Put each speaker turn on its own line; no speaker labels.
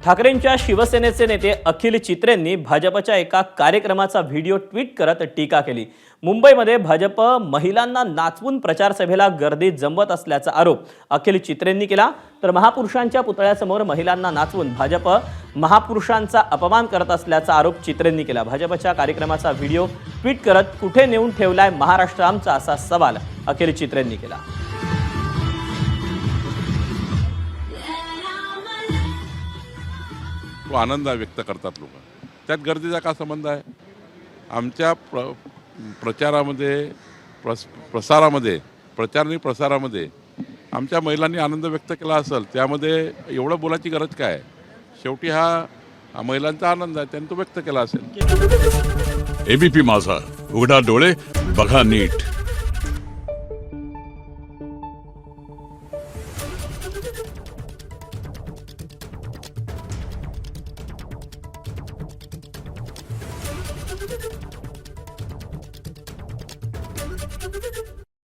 ठाकरेंच्या शिवसेनेचे नेते अखिल चित्रेंनी भाजपच्या एका कार्यक्रमाचा व्हिडिओ ट्विट करत टीका केली। मुंबईमध्ये भाजप महिलांना नाचवून प्रचार सभेला गर्दी जमवत असल्याचा आरोप अखिल चित्रेंनी केला। तर महापुरुषांच्या पुतळ्यासमोर महिलांना नाचवून भाजप महापुरुषांचा अपमान करत असल्याचा आरोप चित्रेंनी केला। भाजपच्या कार्यक्रमाचा व्हिडिओ ट्विट करत कुठे नेऊन ठेवलाय महाराष्ट्र आमचा असा सवाल अखिल चित्रेंनी केला।
तो आनंद व्यक्त करतात लोक, त्यात गर्दीचा का संबंध आहे? आमच्या प्रचारामध्ये प्रसारामध्ये प्रचार आणि प्रसारामध्ये आमच्या महिलांनी आनंद व्यक्त केला असेल, त्यामध्ये एवढं बोलायची गरज काय आहे? शेवटी हा महिलांचा आनंद आहे, त्यांनी तो व्यक्त केला असेल।
एबीपी माझा, उघडा डोळे बघा नीट।